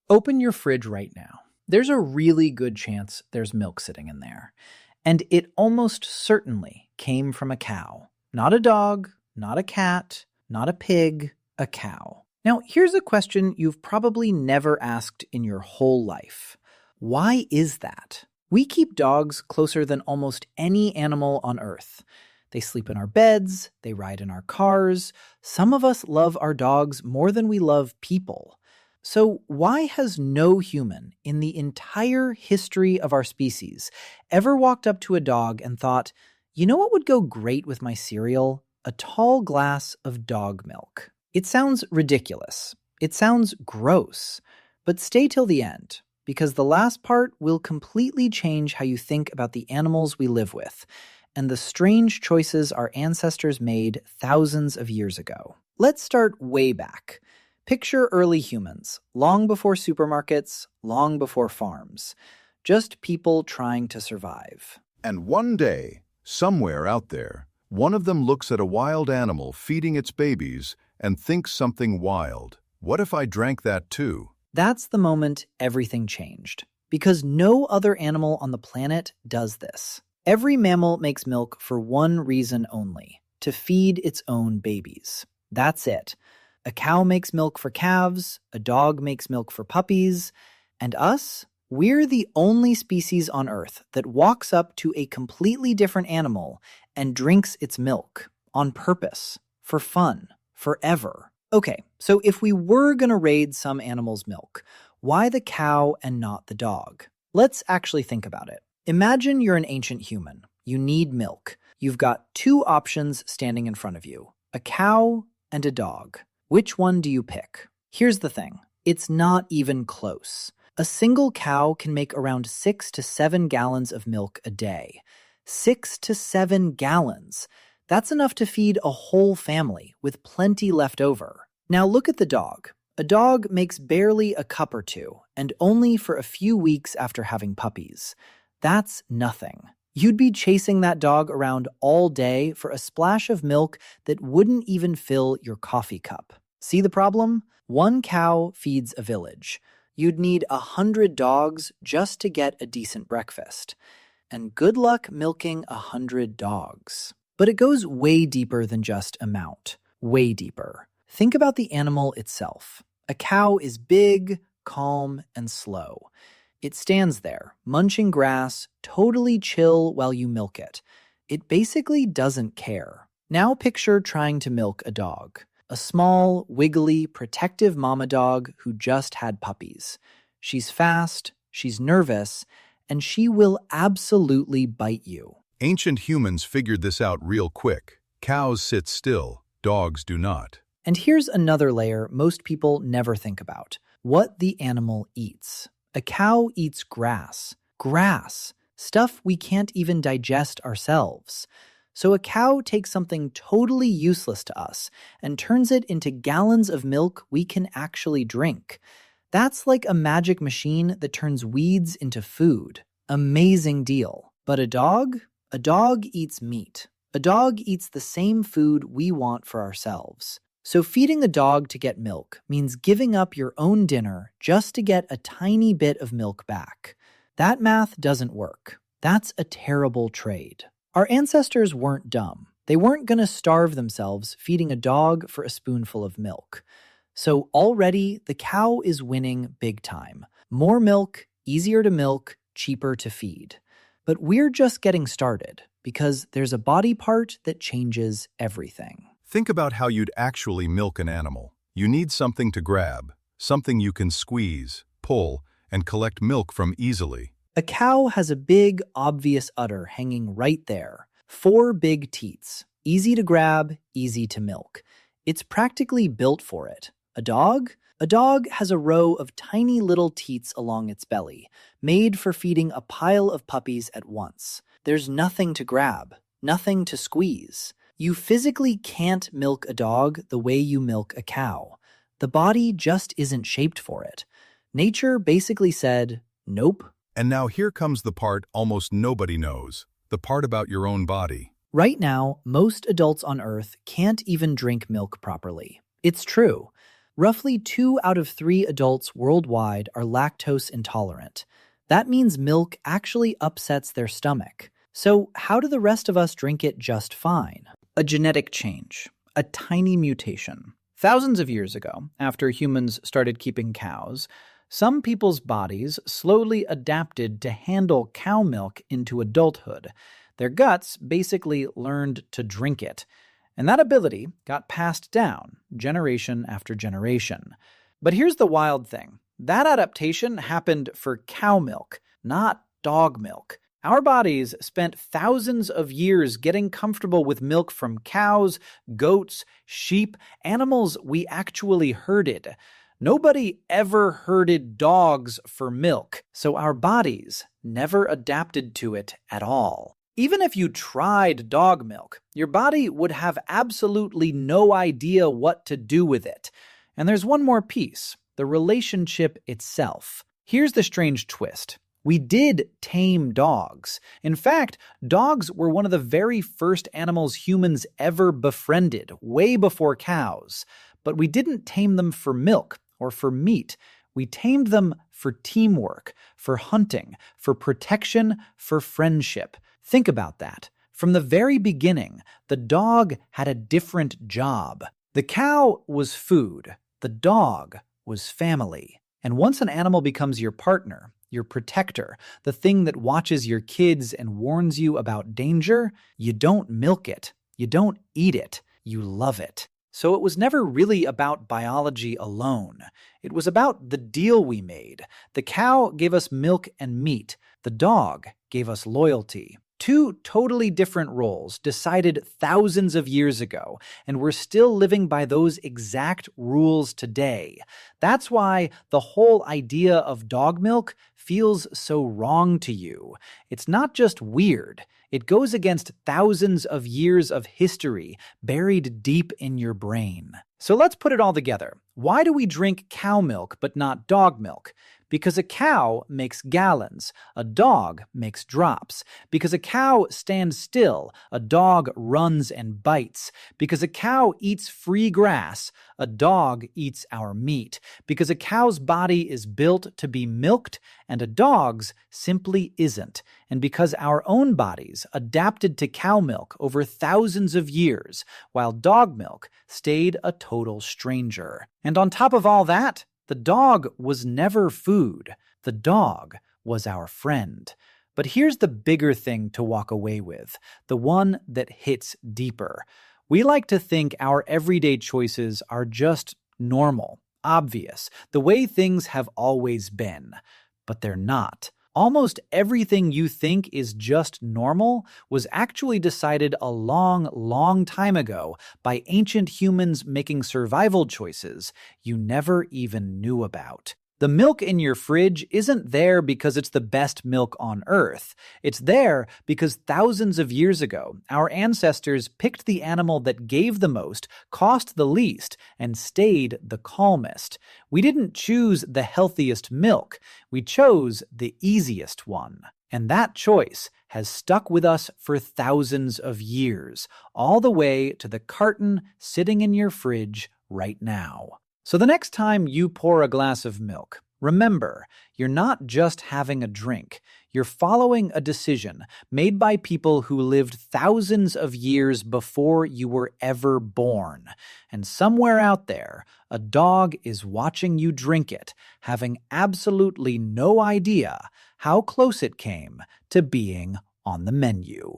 Open your fridge right now. There's a really good chance there's milk sitting in there. And it almost certainly came from a cow. Not a dog, not a cat, not a pig, a cow. Now, here's a question you've probably never asked in your whole life. Why is that? We keep dogs closer than almost any animal on Earth. They sleep in our beds, they ride in our cars. Some of us love our dogs more than we love people. So why has no human in the entire history of our species ever walked up to a dog and thought, you know what would go great with my cereal? A tall glass of dog milk. It sounds ridiculous. It sounds gross. But stay till the end, because the last part will completely change how you think about the animals we live with and the strange choices our ancestors made thousands of years ago. Let's start way back. Picture early humans, long before supermarkets, long before farms. Just people trying to survive. And one day, somewhere out there, one of them looks at a wild animal feeding its babies and thinks something wild. What if I drank that too? That's the moment everything changed. Because no other animal on the planet does this. Every mammal makes milk for one reason only, to feed its own babies. That's it. A cow makes milk for calves, a dog makes milk for puppies, and us? We're the only species on Earth that walks up to a completely different animal and drinks its milk on purpose, for fun, forever. Okay, so if we were going to raid some animal's milk, why the cow and not the dog? Let's actually think about it. Imagine you're an ancient human. You need milk. You've got two options standing in front of you, a cow and a dog. Which one do you pick? Here's the thing. It's not even close. A single cow can make around 6 to 7 gallons of milk a day. 6 to 7 gallons. That's enough to feed a whole family with plenty left over. Now look at the dog. A dog makes barely a cup or two, and only for a few weeks after having puppies. That's nothing. You'd be chasing that dog around all day for a splash of milk that wouldn't even fill your coffee cup. See the problem? One cow feeds a village. You'd need 100 dogs just to get a decent breakfast. And good luck milking 100 dogs. But it goes way deeper than just amount. Way deeper. Think about the animal itself. A cow is big, calm, and slow. It stands there, munching grass, totally chill while you milk it. It basically doesn't care. Now picture trying to milk a dog. A small, wiggly, protective mama dog who just had puppies. She's fast, she's nervous, and she will absolutely bite you. Ancient humans figured this out real quick. Cows sit still, dogs do not. And here's another layer most people never think about. What the animal eats. A cow eats grass. Grass. Stuff we can't even digest ourselves. So a cow takes something totally useless to us and turns it into gallons of milk we can actually drink. That's like a magic machine that turns weeds into food. Amazing deal. But a dog? A dog eats meat. A dog eats the same food we want for ourselves. So feeding a dog to get milk means giving up your own dinner just to get a tiny bit of milk back. That math doesn't work. That's a terrible trade. Our ancestors weren't dumb. They weren't going to starve themselves feeding a dog for a spoonful of milk. So already the cow is winning big time. More milk, easier to milk, cheaper to feed. But we're just getting started because there's a body part that changes everything. Think about how you'd actually milk an animal. You need something to grab, something you can squeeze, pull, and collect milk from easily. A cow has a big, obvious udder hanging right there. 4 big teats. Easy to grab, easy to milk. It's practically built for it. A dog? A dog has a row of tiny little teats along its belly, made for feeding a pile of puppies at once. There's nothing to grab, nothing to squeeze. You physically can't milk a dog the way you milk a cow. The body just isn't shaped for it. Nature basically said, nope. And now here comes the part almost nobody knows, the part about your own body. Right now, most adults on Earth can't even drink milk properly. It's true. Roughly 2 out of 3 adults worldwide are lactose intolerant. That means milk actually upsets their stomach. So, how do the rest of us drink it just fine? A genetic change, a tiny mutation. Thousands of years ago, after humans started keeping cows, some people's bodies slowly adapted to handle cow milk into adulthood. Their guts basically learned to drink it. And that ability got passed down generation after generation. But here's the wild thing. That adaptation happened for cow milk, not dog milk. Our bodies spent thousands of years getting comfortable with milk from cows, goats, sheep, animals we actually herded. Nobody ever herded dogs for milk, so our bodies never adapted to it at all. Even if you tried dog milk, your body would have absolutely no idea what to do with it. And there's one more piece, the relationship itself. Here's the strange twist. We did tame dogs. In fact, dogs were one of the very first animals humans ever befriended, way before cows. But we didn't tame them for milk or for meat. We tamed them for teamwork, for hunting, for protection, for friendship. Think about that. From the very beginning, the dog had a different job. The cow was food. The dog was family. And once an animal becomes your partner, your protector, the thing that watches your kids and warns you about danger, you don't milk it. You don't eat it. You love it. So it was never really about biology alone. It was about the deal we made. The cow gave us milk and meat. The dog gave us loyalty. Two totally different roles decided thousands of years ago, and we're still living by those exact rules today. That's why the whole idea of dog milk feels so wrong to you. It's not just weird. It goes against thousands of years of history buried deep in your brain. So let's put it all together. Why do we drink cow milk but not dog milk? Because a cow makes gallons, a dog makes drops. Because a cow stands still, a dog runs and bites. Because a cow eats free grass, a dog eats our meat. Because a cow's body is built to be milked, and a dog's simply isn't. And because our own bodies adapted to cow milk over thousands of years, while dog milk stayed a total stranger. And on top of all that, the dog was never food. The dog was our friend. But here's the bigger thing to walk away with, the one that hits deeper. We like to think our everyday choices are just normal, obvious, the way things have always been. But they're not. Almost everything you think is just normal was actually decided a long, long time ago by ancient humans making survival choices you never even knew about. The milk in your fridge isn't there because it's the best milk on Earth. It's there because thousands of years ago, our ancestors picked the animal that gave the most, cost the least, and stayed the calmest. We didn't choose the healthiest milk. We chose the easiest one. And that choice has stuck with us for thousands of years, all the way to the carton sitting in your fridge right now. So the next time you pour a glass of milk, remember, you're not just having a drink. You're following a decision made by people who lived thousands of years before you were ever born. And somewhere out there, a dog is watching you drink it, having absolutely no idea how close it came to being on the menu.